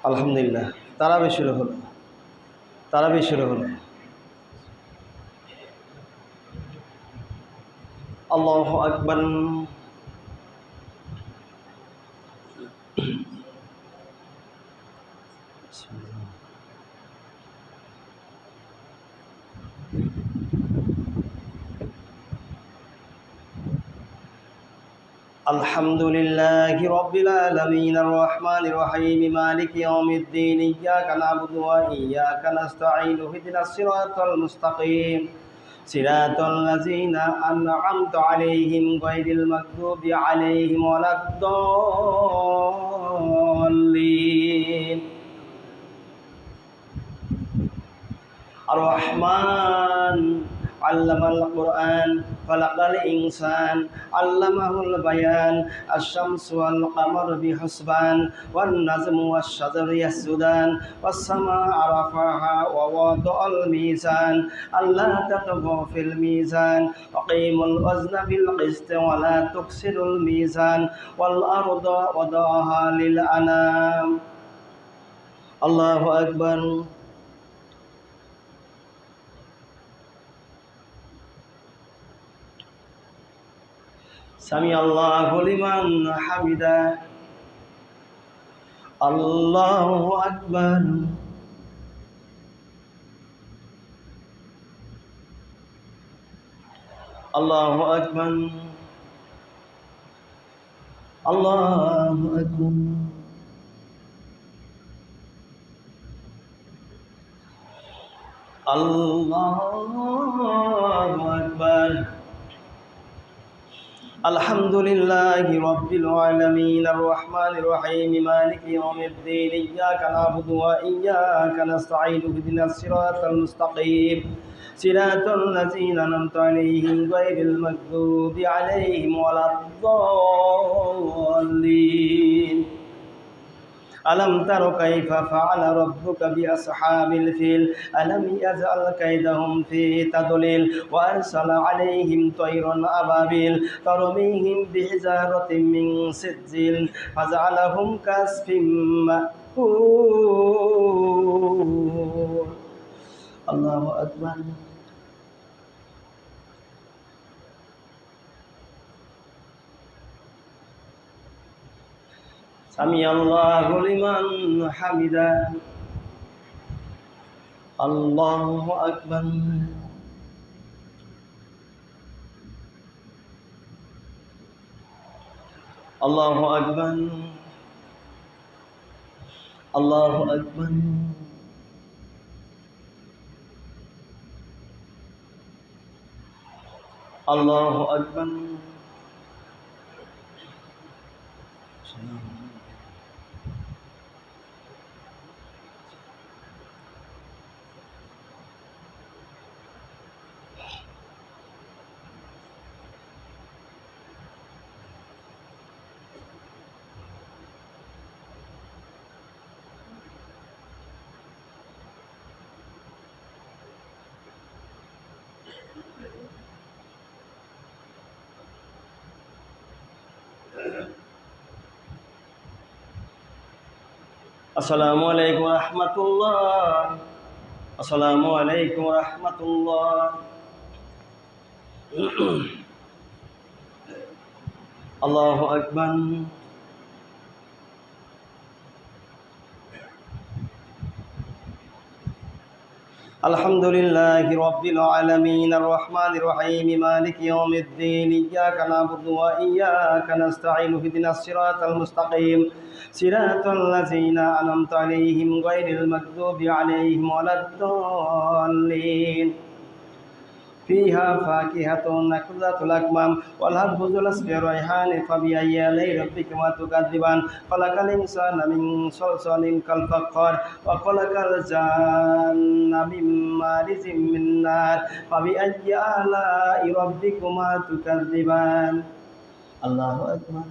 আলহামদুলিল্লাহ, তারাবি শুরু হলো। তারাবি শুরু হলো। আল্লাহু আকবার। الحمد لله رب العالمين الرحمن الرحيم مالك يوم الدين إياك نعبد وإياك نستعين اهدنا الصراط المستقيم صراط الذين أنعمت عليهم غير المغضوب عليهم ولا الضالين الرحمن علم القرآن خلق الإنسان علمه البيان الشمس والقمر بحسبان والنجم والشجر يسجدان والسماء رفعها ووضع الميزان ألا تطغوا في الميزان وقيموا الوزن بالقسط ولا تكسروا الميزان والأرض وضعها للأنام. الله أكبر. سمع الله لمن حمده. الله أكبر. الله أكبر. الله أكبر. الله أكبر. الحمد لله رب العالمين الرحمن الرحيم مالك يوم الدين إياك نعبد وإياك نستعين اهدنا الصراط المستقيم صراط الذين أنعمت عليهم غير المغضوب عليهم ولا الضالين. ألم تر كيف فعل ربك بأصحاب الفيل ألم يجعل كيدهم في تضليل وأرسل عليهم طيرا أبابيل ترميهم بحجارة من سجيل فجعلهم كعصف مأكول. الله أكبر. سمع الله لمن حمده. الله أكبر. الله أكبر. الله أكبر. الله أكبر. আসসালামু আলাইকুম রাহমাতুল্লাহ। আসসালামু আলাইকুম রাহমাতুল্লাহ। আল্লাহু আকবার। الحمد لله رب العالمين الرحمن الرحيم مالك يوم الدين إياك نعبد وإياك نستعين اهدنا الصراط المستقيم صراط الذين أنعمت عليهم غير المغضوب عليهم ولا الضالين فيها فاكهة نخلة الأكمام والهب ذو الأسف الريحان فبأي آلاء ربكما تكذبان خلق الإنسان من صلصال كالفخار وخلق الجن من مارج من نار فبأي آلاء ربكما تكذبان الله أكبر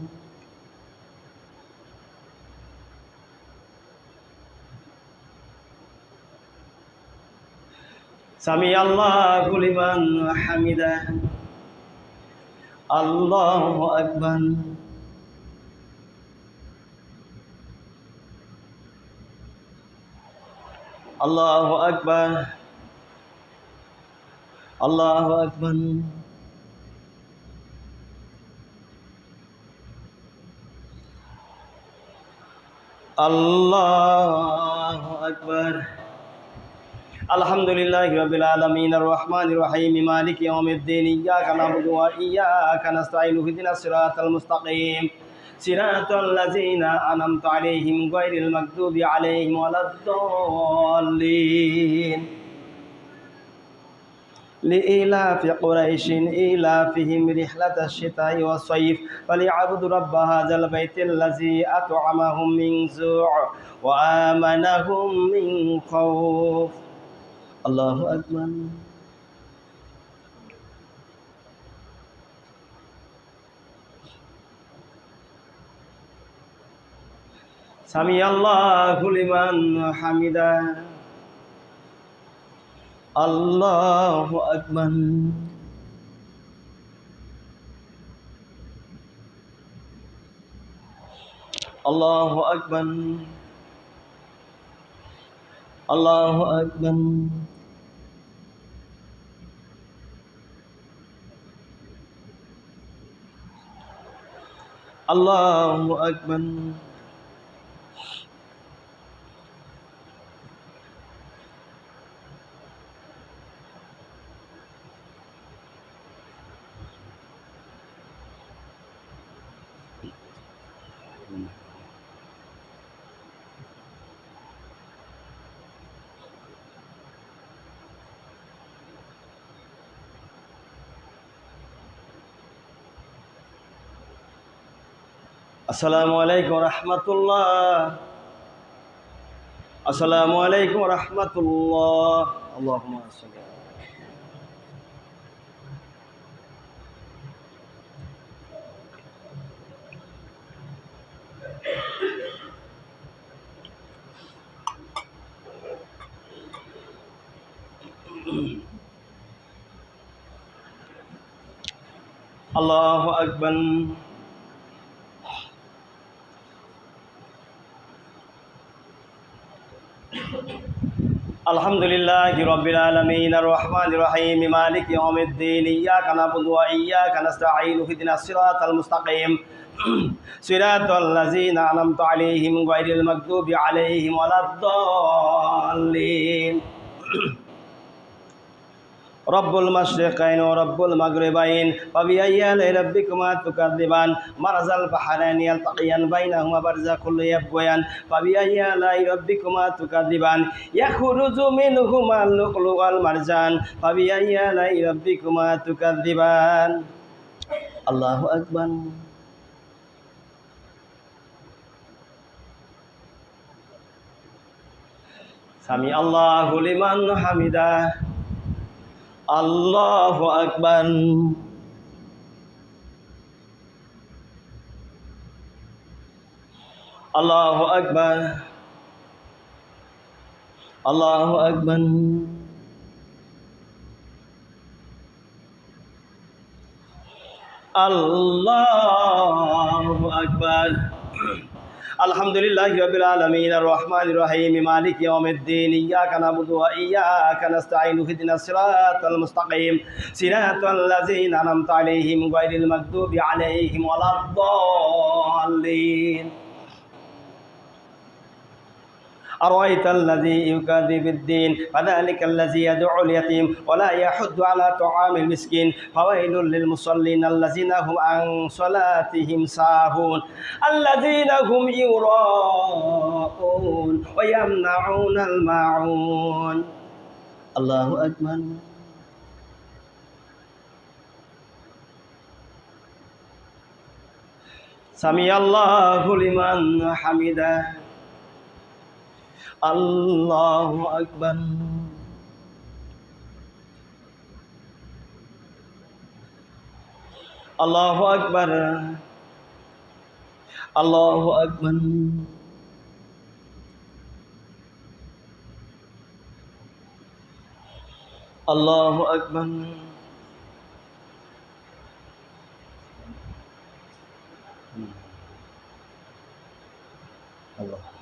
سمع الله لمن حمده الله أكبر الله أكبر الله أكبر الله أكبر الحمد لله رب العالمين الرحمن الرحيم مالك يوم الدين إياك نعبد وإياك نستعين اهدنا الصراط المستقيم صراط الذين أنعمت عليهم غير المغضوب عليهم ولا الضالين لإيلاف قريش إيلافهم رحلة الشتاء والصيف فليعبدوا رب هذا البيت الذي أطعمهم من جوع وآمنهم من خوف الله أكبر سمع الله لمن حمده الله أكبر الله أكبر الله أكبر الله أكبر আসসালামু আলাইকুম রহমতুল্লাহ আসসালামু আলাইকুম রহমতুল্লাহ আল্লাহুম্মা সাল্লি আল্লাহু আকবার الحمد لله رب العالمين الرحمن الرحيم مالك يوم الدين إياك نعبد وإياك نستعين اهدنا الصراط المستقيم صراط الذين أنعمت عليهم غير المغضوب عليهم ولا الضالين رب المشرقين ورب المغربين فبأي آلاء ربكما تكذبان مرج البحرين يلتقيان بينهما برزخ يبغيان فبأي آلاء ربكما تكذبان يخرج منهما اللؤلؤ والمرجان فبأي آلاء ربكما تكذبان الله أكبر سمع الله لمن حمده الله أكبر الله أكبر الله أكبر الله أكبر الحمد لله رب العالمين الرحمن الرحيم مالك يوم الدين إياك نعبد وإياك نستعين اهدنا الصراط المستقيم صراط الذين أنعمت عليهم غير المغضوب عليهم ولا الضالين أرأيت الذي يكذب بالدين فذلك الذي يدعو اليتيم ولا يحض على طعام المسكين فويل للمصلين الذين هم عن صلاتهم ساهون الذين هم يراءون ويمنعون الماعون الله أكبر سمع الله لمن حمده الله أكبر الله أكبر الله أكبر الله أكبر الله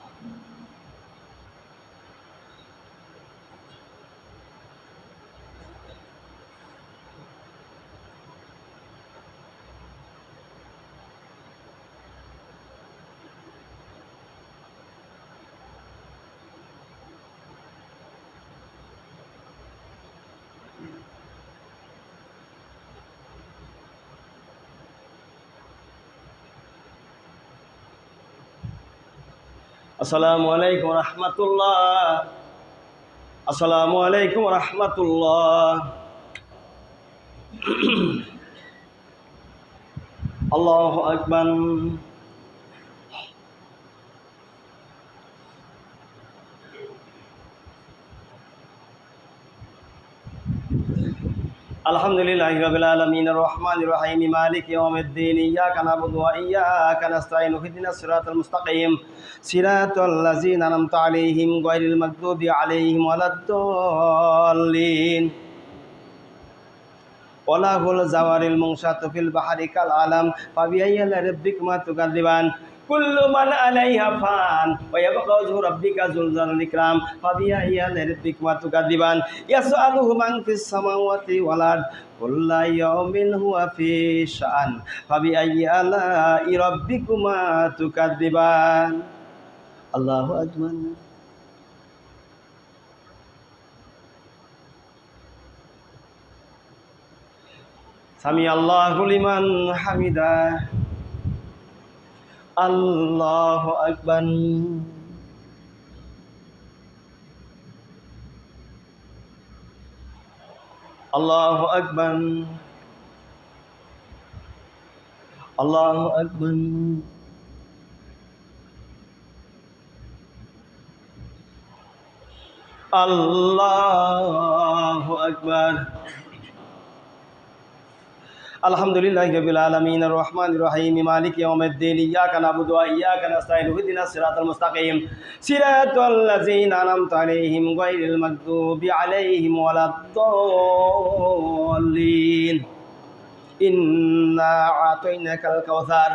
আসসালামু আলাইকুম রহমতুল্লাহ আসসালামু আলাইকুম রহমতুল্লাহ আল্লাহু আকবার আলহামদুলিল্লাহি রাব্বিল আলামিন আর রহমানির রহিম মালিকি ইয়াউমিদ্দিন ইয়াকা না'বুদু ওয়া ইয়াকা নাস্তাঈন ইহদিনাস সিরাতাল মুস্তাকিম সিরাতাল লাযিনা আন'আমতা আলাইহিম গায়রিল মাগদুবি আলাইহিম ওয়ালাদ-দাল্লিন ওয়ালাহুল জাওয়ারিল মুনশাতু ফিল বাহরি কাল আলাম ফাবিআইয়ি রাব্বিকুমা তুকাযযিবান কুল্লু মান আলাইহা ফান ওয়া ইয়াবকা ওয়াজহু রাব্বিকা যুল জালালিল ইকরাম ফাবিআইয়ি রাব্বিকুমা তুকাযযিবান ইয়াসআলুহু মান ফিস সামাওয়াতি ওয়াল আরদ কুল্লু ইয়াউমিন হুয়া ফি শাআন ফাবিআইয়ি আলাই রাব্বিকুমা তুকাযযিবান আল্লাহু আকবার সামি আল্লাহু লিমান হামিদা আল্লাহু আকবার আল্লাহু আকবার আল্লাহু আকবার আল্লাহু আকবার আলহামদুলিল্লাহি রাব্বিল আলামিন আর রহমানির রহিম মালিকি ইয়াউমিদ্দিন ইয়াকা না'বুদু ওয়া ইয়াকা নাস্তাঈন ইহদিনাস সিরাতাল মুস্তাকিম সিরাতাল লাযিনা আন'আমতা আলাইহিম গায়রিল মাগদুবি আলাইহিম ওয়ালাদ-দাল্লিন ইন্না আ'তাইনাকাল কাউসার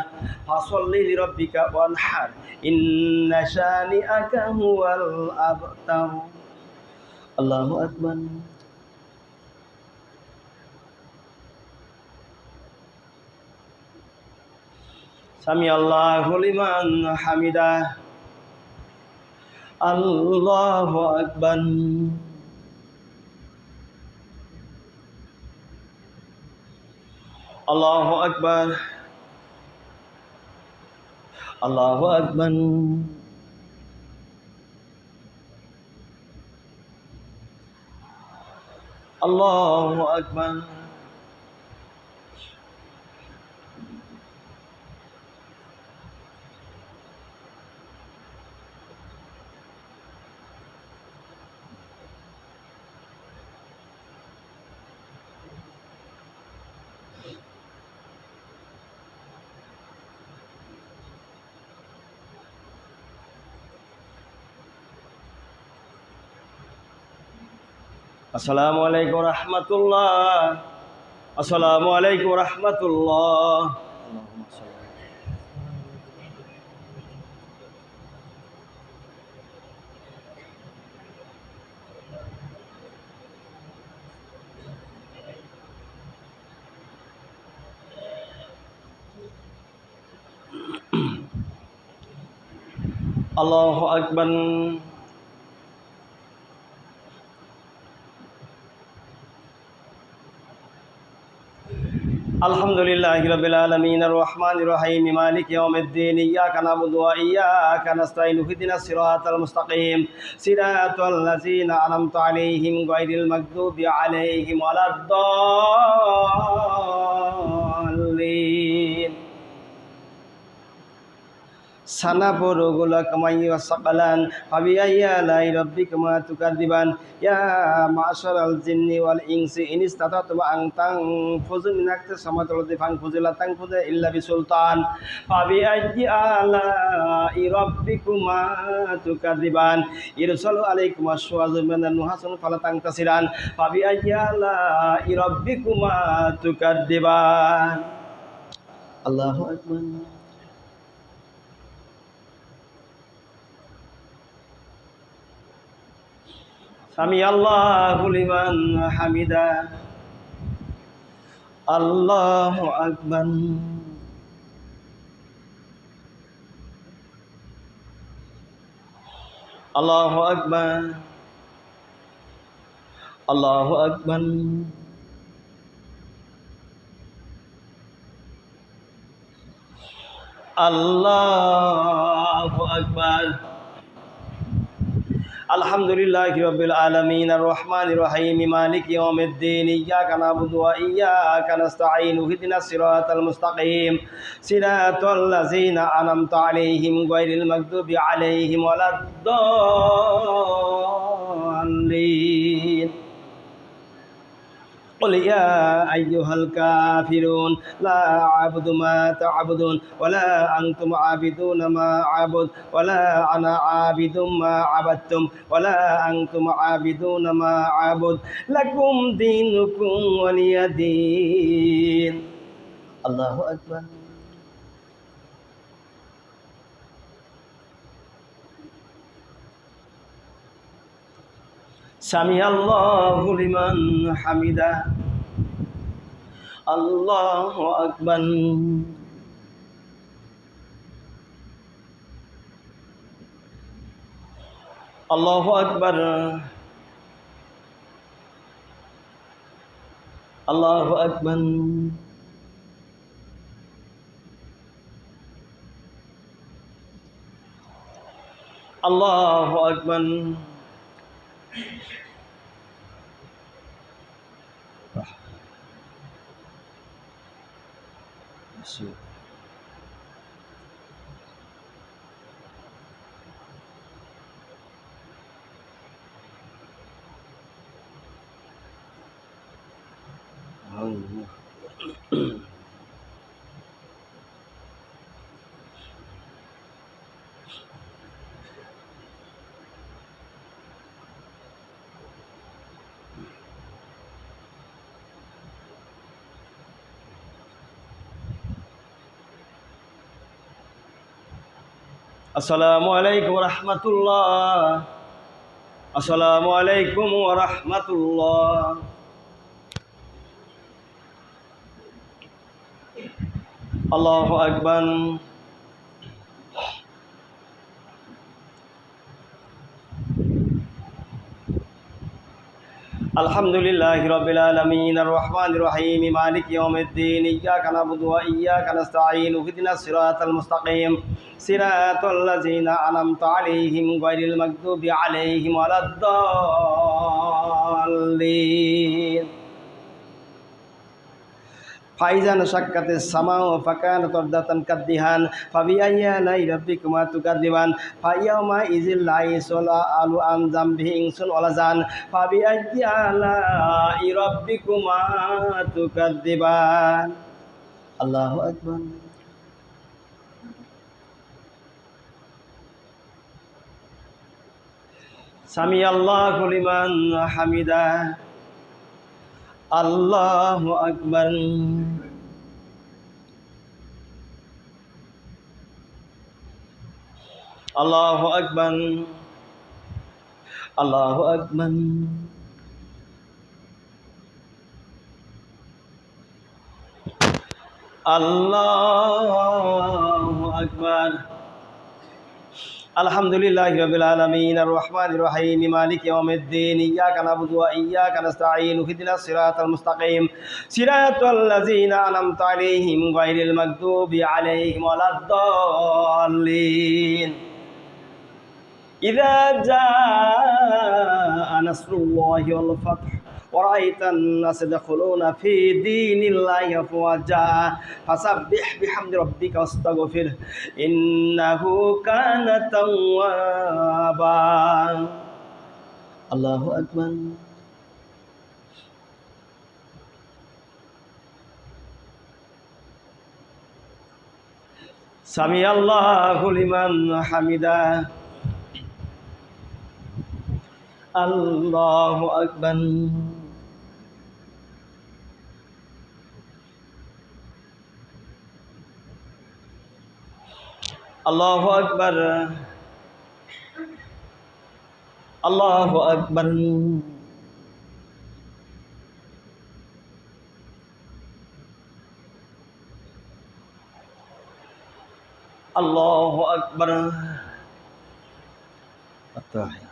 ফাসাল্লি লিরাব্বিকা ওয়ানহার ইন্না শানিআকা হুয়াল আবতার আল্লাহু আকবার সামি আল্লাহু লিমান হামিদা আল্লাহু আকবার আল্লাহু আকবার আল্লাহু আকবার আল্লাহু আকবার আসসালামু আলাইকুম রহমতুল্লাহ আসসালামু আলাইকুম রহমতুল্লাহ আল্লাহু আকবার আলহামদুলিল্লাহি রাব্বিল আলামিন আর রহমানির রহিম মালিকি ইয়াউমিদ্দিন ইয়্যাকা না'বুদু ওয়া ইয়্যাকা নাস্তাঈন ইহদিনাস সিরাতাল মুস্তাকিম সিরাতাল লাযিনা আন'আমতা আলাইহিম গায়রিল মাগদুবি আলাইহিম ওয়ালাদ-দাল্লিন সানাবুরুগুলাকুম আইয়ুসাকালান ফাবিআইয়ি আলাই রাব্বিকুমা তুকাযিবান ইয়া মা'শারাল জিন্নি ওয়াল ইনসি ইন ইসতাতা'তুম আন তানফুযু মিন আকতাস সামাওয়াতি ওয়াল আরদি ফানফুযু লা তানফুযুনা ইল্লা বিসুলতান ফাবিআইয়ি আলাই রাব্বিকুমা তুকাযিবান ইরসালু আলাইকুমা শুওয়াযুম মিনান নুহাসুন ফালা তানতাসিরান ফাবিআইয়ি আলাই রাব্বিকুমা তুকাযিবান। আল্লাহু আকবার। সামি আল্লাহু লিমান হামিদা। আল্লাহু আকবার। আল্লাহু আকবার। আল্লাহু আকবার। আল্লাহু আকবার। আলহামদুলিল্লাহি রাব্বিল আলামিন আর রহমানির রহিম মালিকি ইয়াউমিদ্দিন ইয়্যাকা না'বুদু ওয়া ইয়্যাকা নাস্তাঈন ইহদিনাস সিরাতাল মুস্তাকিম সিরাতাল লাযিনা আন'আমতা আলাইহিম গায়রিল মাগদুবি আলাইহিম ওয়ালাদ-দাল্লিন قل يا أيها الكافرون لا أعبد ما تعبدون ولا أنتم عابدون ما أعبد ولا أنا عابد ما عبدتم ولا أنتم عابدون ما أعبد لكم دينكم ولي دين. الله أكبر. সামি আল্লাহু লিমান হামিদা। আল্লাহু আকবার। আল্লাহু আকবার। আল্লাহু আকবার। আল্লাহু আকবার। আসসালামু আলাইকুম ওয়া রাহমাতুল্লাহ। আসসালামু আলাইকুম ওয়া রাহমাতুল্লাহ। আল্লাহু আকবার। আলহামদুলিল্লাহি রাব্বিল আলামিন আর রহমানির রহিম মালিকি ইয়াউমিদ্দিন ইয়্যাকা না'বুদু ওয়া ইয়্যাকা নাস্তাঈন ইহদিনাস সিরাতাল মুস্তাকিম সিরাতাল লাযিনা আন'আমতা আলাইহিম গায়রিল মাগদুবি আলাইহিম ওয়ালাদ-দাল্লিন ফাইজান শাক্কাতিস সামাউ ফাকানাত ওয়ারদাতান কাদ্দিহান ফাবিআইয়ি আলাই রাব্বিকুমা তুকাযিবান ফায়াউমা ইযিল লা ইয়াসআলু আন যামবিহি ইনসুন ওয়ালা জান ফাবিআইয়ি আলাই রাব্বিকুমা তুকাযিবান। আল্লাহু আকবার। সামি আল্লাহু লিমান হামিদা। আল্লাহু আকবার। আল্লাহু আকবার। আল্লাহু আকবার। আল্লাহু আকবার। আলহামদুলিল্লাহি রাব্বিল আলামিন আর রহমানির রহিম মালিকি ইয়াউমিদ্দিন ইয়্যাকা না'বুদু ওয়া ইয়্যাকা নাস্তাঈন ইহদিনাস সিরাতাল মুস্তাকিম সিরাতাল লাযিনা আন'আমতা আলাইহিম গায়রিল মাগদুবি আলাইহিম ওয়ালাদ-দাল্লিন ইযা জাআ নাসরুল্লাহি ওয়াল ফাতহ ورأيت الناس يدخلون في دين الله أفواجا فسبح بحمد ربك واستغفره إنه كان توابا الله أكبر سمع الله لمن حمده الله أكبر الله أكبر الله أكبر الله أكبر التحية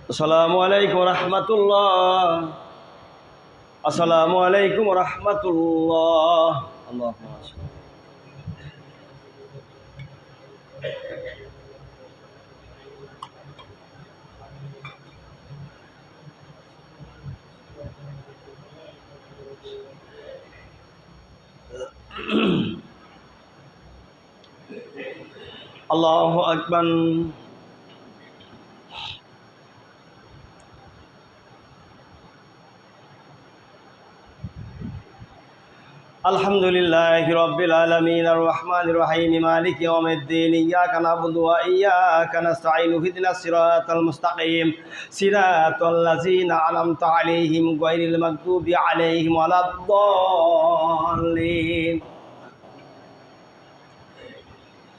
আসসালামু আলাইকুম রহমতুল্লাহ আসসালামু আলাইকুম রহমতুল্লাহ আল্লাহু আকবার আলহামদুলিল্লাহি রাব্বিল আলামিন আর রহমানির রহিম মালিকি ইয়াউমিদ্দিন ইয়্যাকা না'বুদু ওয়া ইয়্যাকা নাস্তাঈন ইহদিনাস সিরাতাল মুস্তাকিম সিরাতাল লাযিনা আন'আমতা আলাইহিম গায়রিল মাগদুবি আলাইহিম ওয়ালাদ-দাল্লিন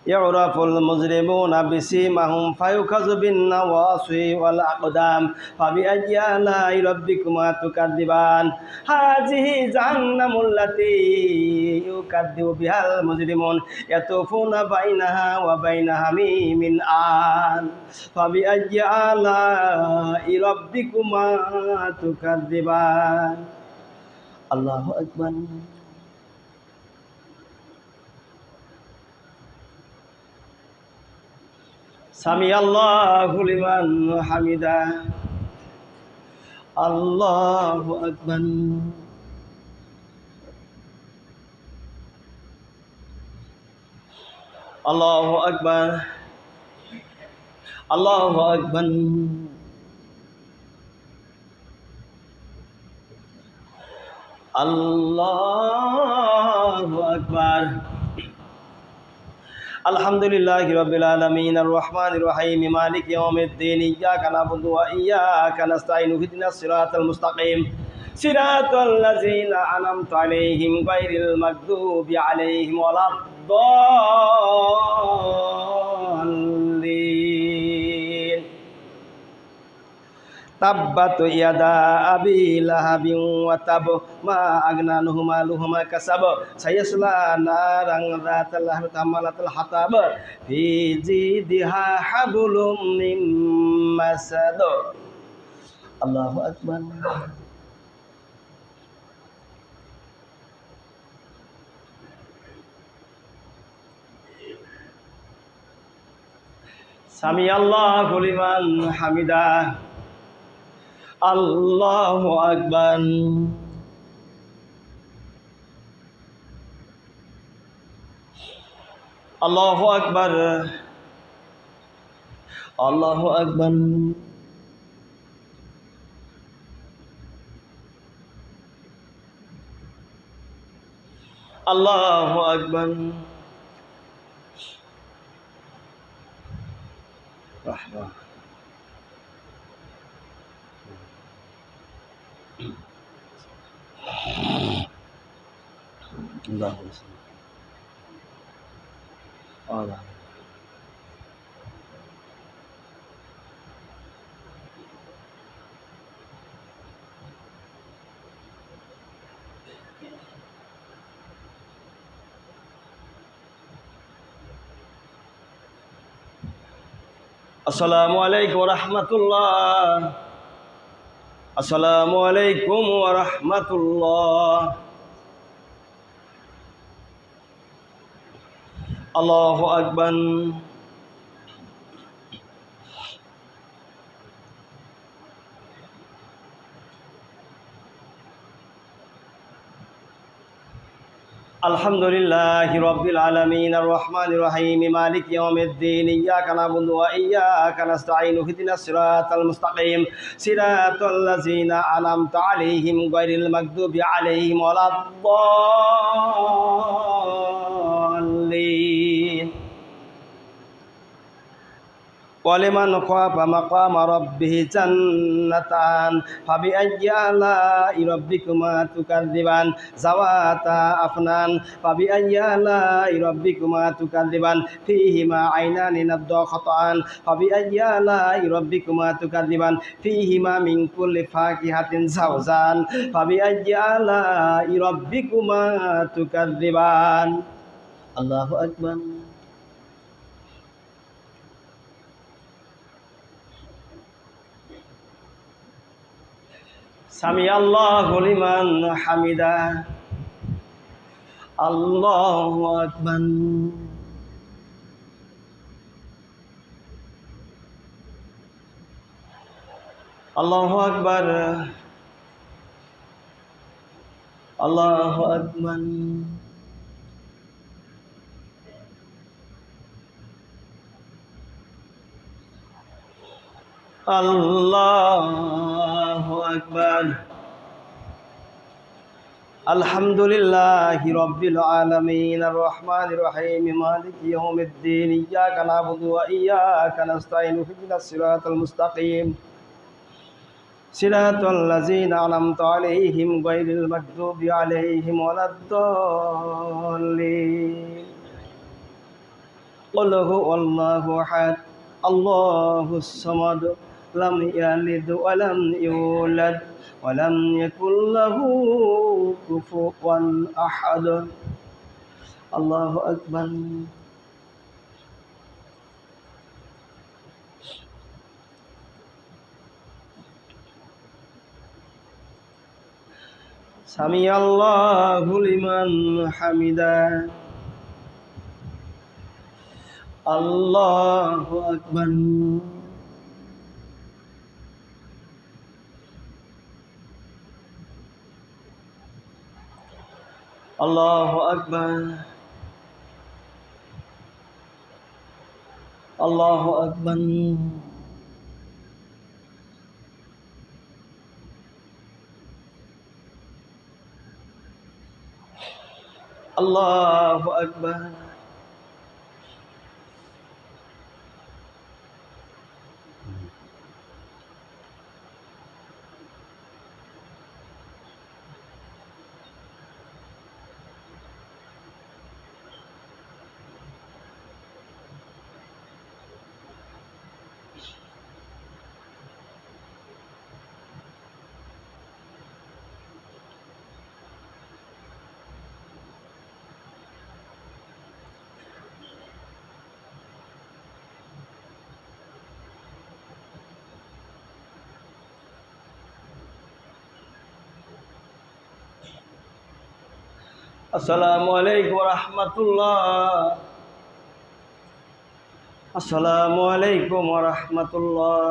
يعرف المجرمون بسيماهم فيؤخذ بالنواصي والأقدام فبأي آلاء ربكما تكذبان هذه جهنم التي يكذب بها المجرمون يطوفون بينها وبين حميم آن فبأي آلاء ربكما تكذبان الله أكبر سمع الله لمن حمده الله أكبر الله أكبر الله أكبر الله أكبر আলহামদুলিল্লাহি রাব্বিল আলামিন আর রহমানির রহিম মালিকি ইয়াউমিদ্দিন ইয়্যাকা না'বুদু ওয়া ইয়্যাকা নাস্তাঈন ইহদিনাস সিরাতাল মুস্তাকিম সিরাতাল লাযিনা আন'আমতা আলাইহিম গায়রিল মাগদুবি আলাইহিম ওয়ালাদ-দাল্লিন তাব্বাত ইয়াদা আবি লাহাবিন ওয়া তাব মা আগনা আনহু মালুহু মা কাসাব সায়াসলা নারান যাতাল লাহব তামালাতুল হাতাব ফি জিদিহা হাবলুম মিন মাসাদ আল্লাহু আকবার সামি আল্লাহু লিমান হামিদা আল্লাহু আকবার আল্লাহু আকবার আল্লাহু আকবার আল্লাহু আকবার رحمة الله الله. আসসালামু আলাইকুম ওয়া রাহমাতুল্লাহ। আসসালামু আলাইকুম ওয়া রাহমাতুল্লাহ। আল্লাহু আকবার। আলহামদুলিল্লাহি রাব্বিল আলামিন আর রহমানির রহিম মালিকি ইয়াউমিদ্দিন ইয়্যাকা না'বুদু ওয়া ইয়্যাকা নাস্তাঈন ইহদিনাস সিরাতাল মুস্তাকিম সিরাতাল লাযিনা আন'আমতা আলাইহিম গায়রিল মাগদুবি আলাইহিম ওয়ালাদ-দাল্লিন। ولمن خاف مقام ربه جنتان فبأي آلاء ربكما تكذبان ذواتا أفنان فبأي آلاء ربكما تكذبان فيهما عينان نضاختان فبأي آلاء ربكما تكذبان فيهما من كل فاكهة زوجان فبأي آلاء ربكما تكذبان الله أكبر. সামি আল্লাহু লিমান হামিদা। আল্লাহু আকবার। আল্লাহু আকবার। আল্লাহু আকবার। আল্লাহু আকবার। আলহামদুলিল্লাহি রাব্বিল আলামিন আর রহমানির রহিম মালিকি ইয়াউমিদ্দিন ইয়্যাকা না'বুদু ওয়া ইয়্যাকা নাস্তাঈন ইহদিনাস সিরাতাল মুস্তাকিম সিরাতাল লাযিনা আন'আমতা আলাইহিম গায়রিল মাগদুবি আলাইহিম ওয়ালাদ-দাল্লিন। قل هو الله أحد الله الصمد لم يلد ولم يولد ولم يكن له كفوا أحد الله أكبر. سمع الله لمن حمده. الله أكبر. الله أكبر. الله أكبر. الله أكبر. আসসালামু আলাইকুম ওয়া রাহমাতুল্লাহ। আসসালামু আলাইকুম ওয়া রাহমাতুল্লাহ।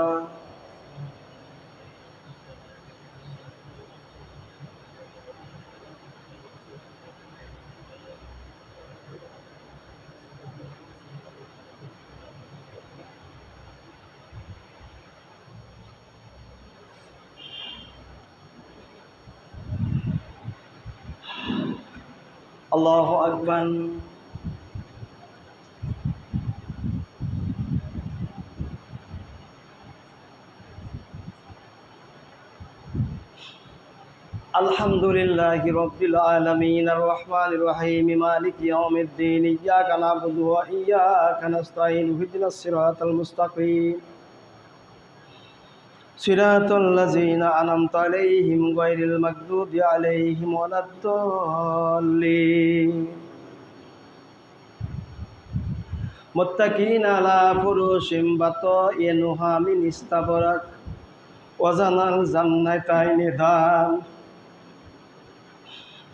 আল্লাহু আকবার। আলহামদুলিল্লাহি রাব্বিল আলামিন আর রহমানির রহিম মালিকি ইয়াউমিদ্দিন ইয়্যাকা না'বুদু ওয়া ইয়্যাকা নাস্তাঈন ইহদিনাস সিরাতাল মুস্তাকিম সিরাতাল লাযীনা আন'আমতা আলাইহিম গায়রিল মাগদুবি আলাইহিম ওয়ালাদ-দাল্লিন মুত্তাকিনা আলা ফুরুশিম বাতাইনুহা মিন ইস্তাবরাক ওয়া জানাল জান্নাতাইনি দান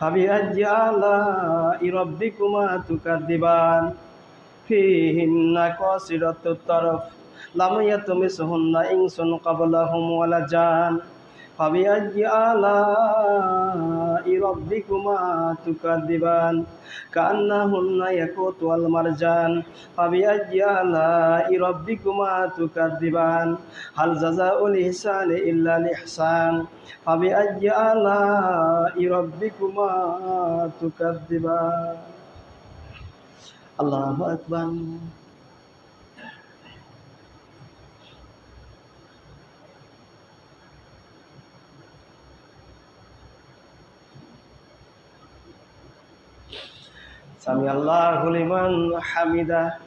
فبأي آلاء ربكما تكذبان فيهن قاصرات الطرف لم يطمثهن إنس قبلهم ولا جان فبأي آلاء ربكما تكذبان كأنهن ياقوت والمرجان فبأي آلاء ربكما تكذبان هل جزاء الإحسان إلا الإحسان فبأي آلاء ربكما تكذبان الله أكبر سمع الله لمن حمده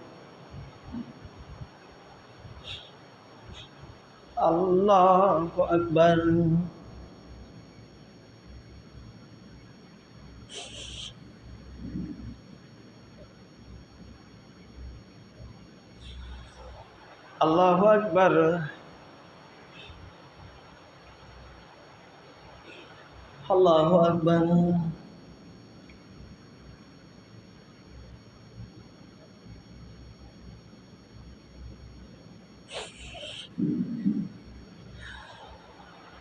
الله أكبر الله أكبر الله أكبر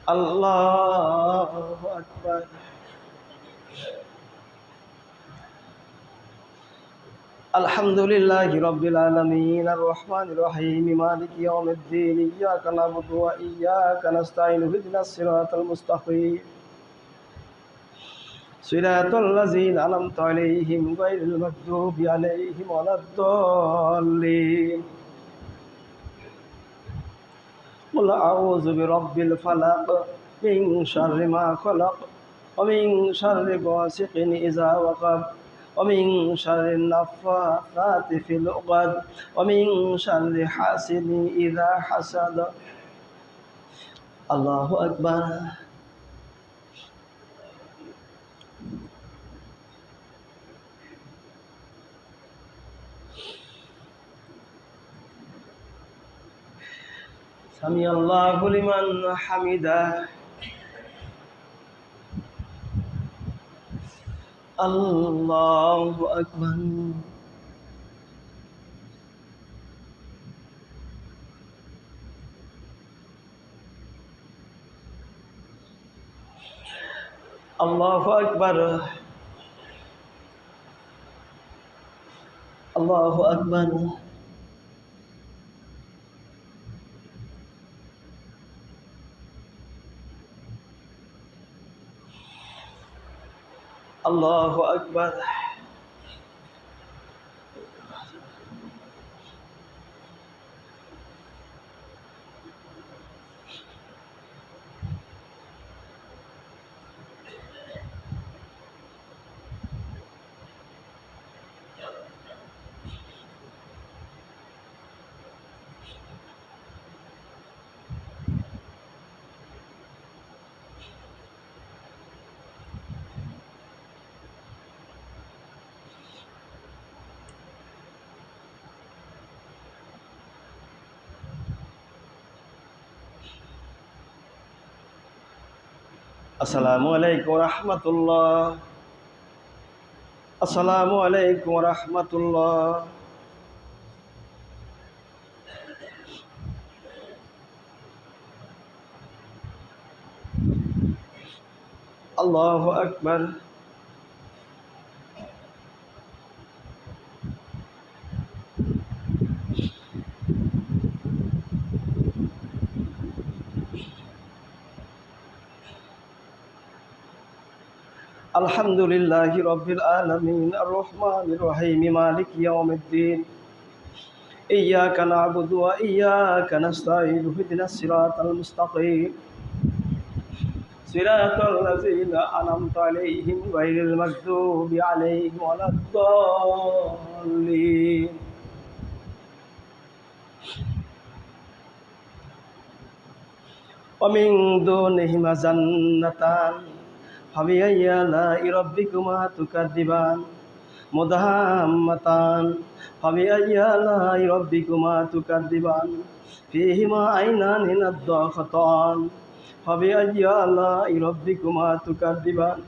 الله أكبر الحمد لله رب العالمين الرحمن الرحيم مالك يوم الدين إياك نعبد وإياك نستعين اهدنا الصراط المستقيم صراط الذين أنعمت عليهم غير المغضوب عليهم ولا الضالين قل أعوذ برب الفلق من شر ما خلق ومن شر غاسق إذا وقب ومن شر النفاثات في العقد ومن شر حاسد إذا حسد الله أكبر سمع الله لمن حمده الله أكبر الله أكبر الله أكبر الله أكبر আসসালামু আলাইকুম ওয়া রাহমাতুল্লাহ আসসালামু আলাইকুম ওয়া রাহমাতুল্লাহ আল্লাহু আকবার الحمد لله رب العالمين الرحمن الرحيم مالك يوم الدين إياك نعبد وإياك نستعين اهدنا الصراط المستقيم صراط الذين أنعمت عليهم غير المغضوب عليهم ولا الضالين ومن دونهما جنتان فبأي آلاء ربكما تكذبان مدهامتان فبأي آلاء ربكما تكذبان فيهما عينان نضاختان فبأي آلاء ربكما تكذبان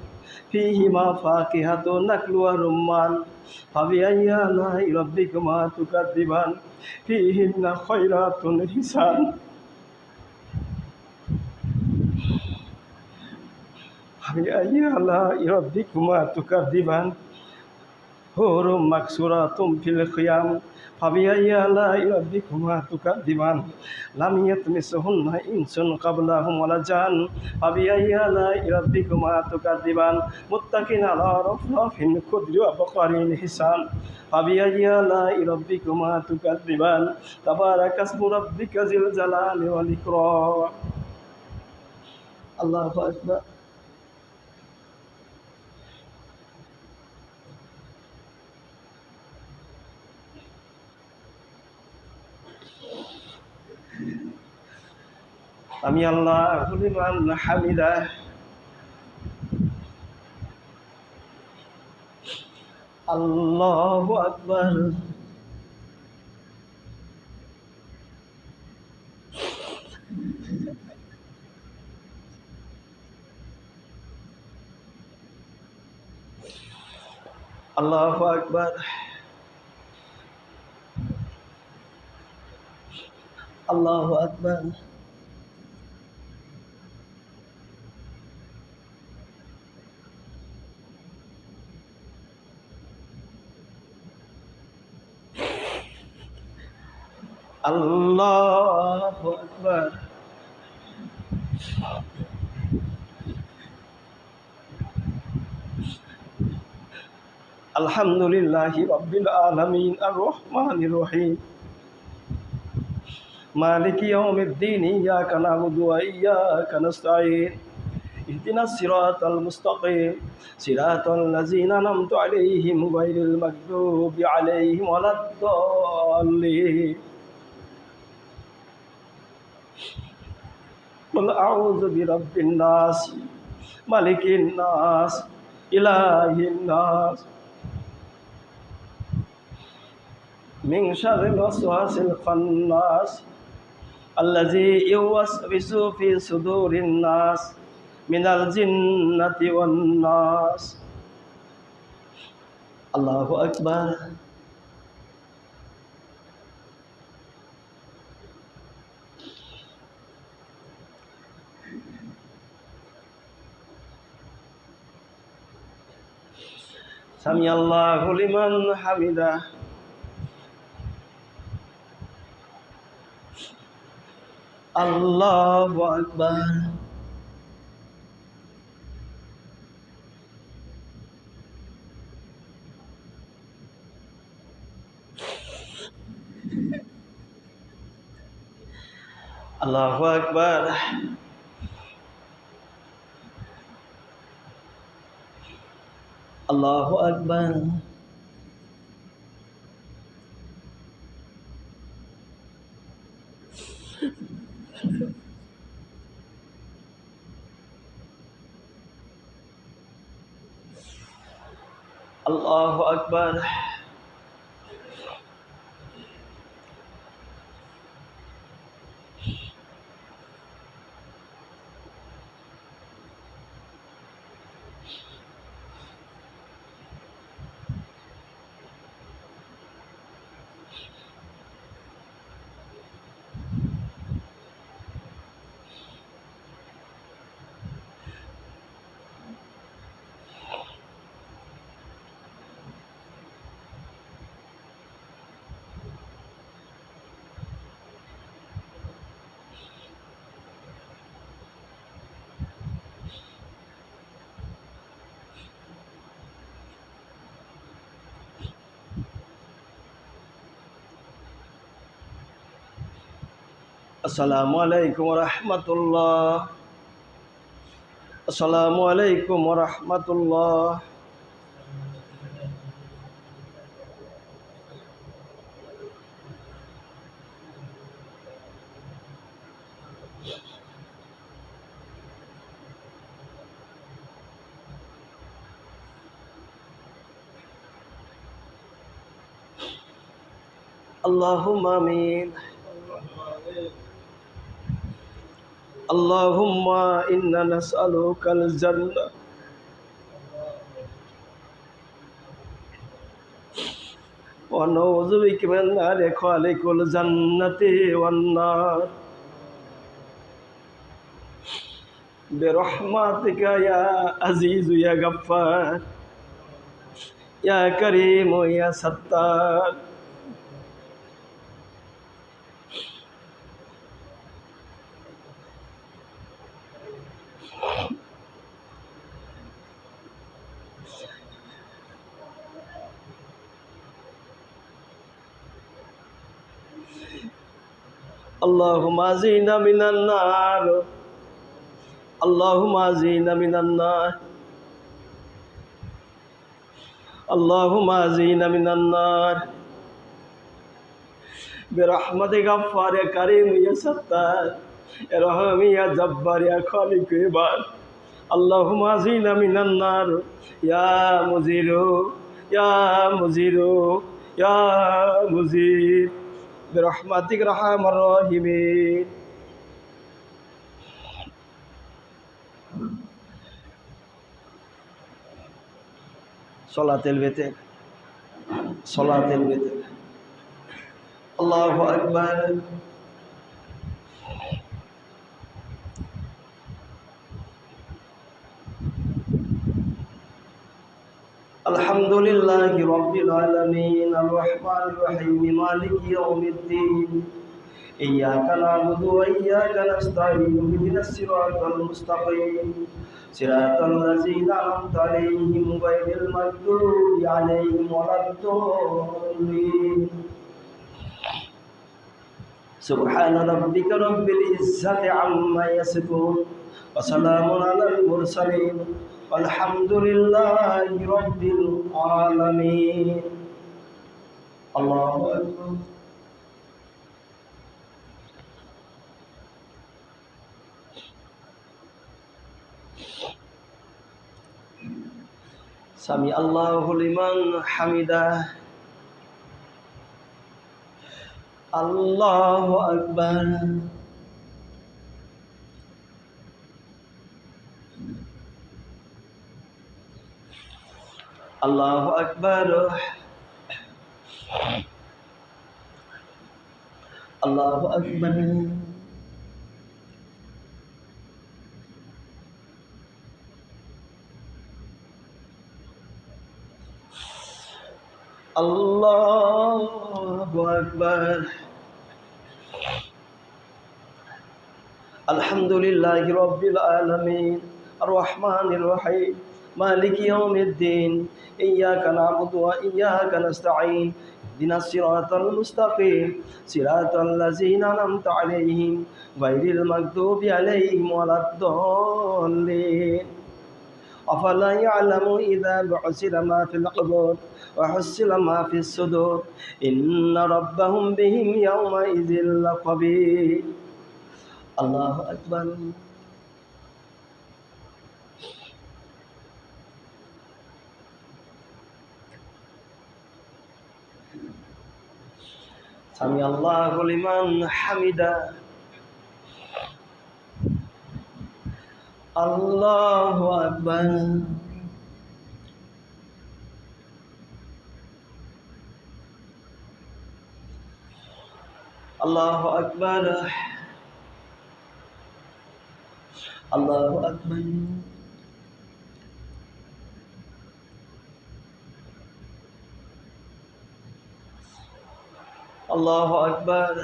فيهما فاكهة نخل ورمان فبأي آلاء ربكما تكذبان فيهن خيرات حسان فبأي آلاء ربكما تكذبان حور مكسورات في الخيام فبأي آلاء ربكما تكذبان لم يطمسهن إنس قبلهم ولا جان فبأي آلاء ربكما تكذبان متكئين على رفرف خضر وبقر حسان فبأي آلاء ربكما تكذبان تبارك اسم ربك ذي الجلال والإكرام الله أكبر আমি আল্লাহু লিমান হামিদা আল্লাহু আকবার আল্লাহু আকবার আল্লাহু আকবার আল্লাহু আকবার আলহামদুলিল্লাহি রাব্বিল আলামিন আর রহমানির রহিম মালিকি ইয়াউমিদ্দিন ইয়াকা না'বুদু ওয়া ইয়াকা নাস্তাঈন ইহদিনাস সিরাতাল মুস্তাকিম সিরাতাল লাযিনা আন'আমতা আলাইহিম গায়রিল মাগদুবি আলাইহিম ওয়ালাদ-দাল্লিন قل أعوذ برب الناس ملك الناس إله الناس من شر الوسواس الخناس الذي يوسوس في صدور الناس من الجنة والناس الله أكبر سمع الله لمن حمده الله أكبر الله أكبر الله أكبر الله أكبر আসসালামু আলাইকুম ওয়া রাহমাতুল্লাহ। আসসালামু আলাইকুম ওয়া রাহমাতুল্লাহ। আল্লাহুম্মা আমিন। আল্লাহুম্মা ইন্না নাসআলুকাল জান্নাহ ওয়া নাউযু বিকা মিন নারি খালিকুল জান্নাতি ওয়ান নার বিরহমাতিকা ইয়া আজিজু ইয়া গাফফার ইয়া কারীম ইয়া সাত্তার। اللهم أعزنا من النار. اللهم أعزنا من النار. اللهم أعزنا من النار برحمتك غفار يا كريم يا ستار يا رحيم يا جبار يا خالق يا بار. اللهم أعزنا من النار يا مزير يا مزير يا مزير برحمتك أرحم الراحمين. صلاة البيت صلاة البيت. الله أكبر. الحمد لله رب العالمين الرحمن الرحيم مالك يوم الدين إياك نعبد وإياك نستعين اهدنا الصراط المستقيم صراط الذين أنعمت عليهم غير المغضوب عليهم ولا الضالين. سبحان ربك رب العزة عما يصفون وسلام على المرسلين والحمد لله رب العالمين. الله أكبر. سمع الله لمن حمده. الله أكبر. الله أكبر. الله أكبر. الله أكبر. الحمد لله رب العالمين الرحمن الرحيم مالك يوم الدين إياك نعبد وإياك نستعين اهدنا الصراط المستقيم صراط الذين أنعمت عليهم غير المغضوب عليهم ولا الضالين. أفلا يعلم إذا بعثر ما في القبور وحصل ما في الصدور إن ربهم بهم يومئذ لخبير. الله أكبر. سمع الله لمن حمده. الله أكبر. الله أكبر. الله أكبر. الله أكبر.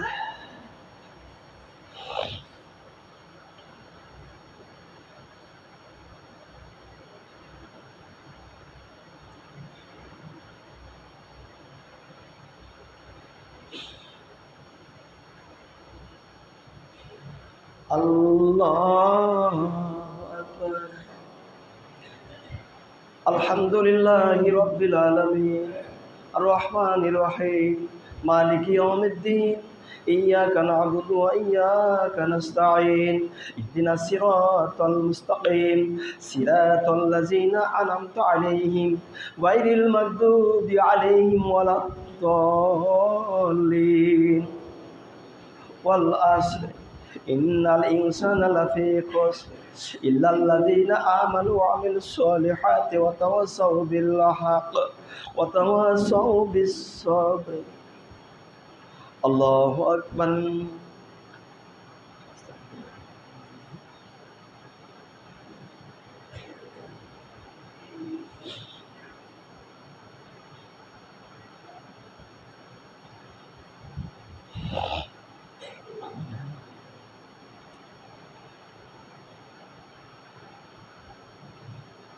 الله أكبر. আলহামদুলিল্লাহি রাব্বিল আলামিন আর রহমানির রহিম মালিকি ইয়াউমিদ্দিন ইয়্যাকা না'বুদু ওয়া ইয়্যাকা নাস্তাঈন ইহদিনাস সিরাতাল মুস্তাকিম সিরাতাল লাযিনা আন'আমতা আলাইহিম গায়রিল মাগদুবি আলাইহিম ওয়ালাদ-দাল্লিন ওয়াল আসর ইন্নাল ইনসানা লাফী খুসর ইল্লাল্লাযীনা আমানু ওয়া আমিলুস সলিহাতি ওয়া তাওয়াসাউ বিল হক ওয়া তাওয়াসাউ বিস সাবর। আল্লাহু আকবার।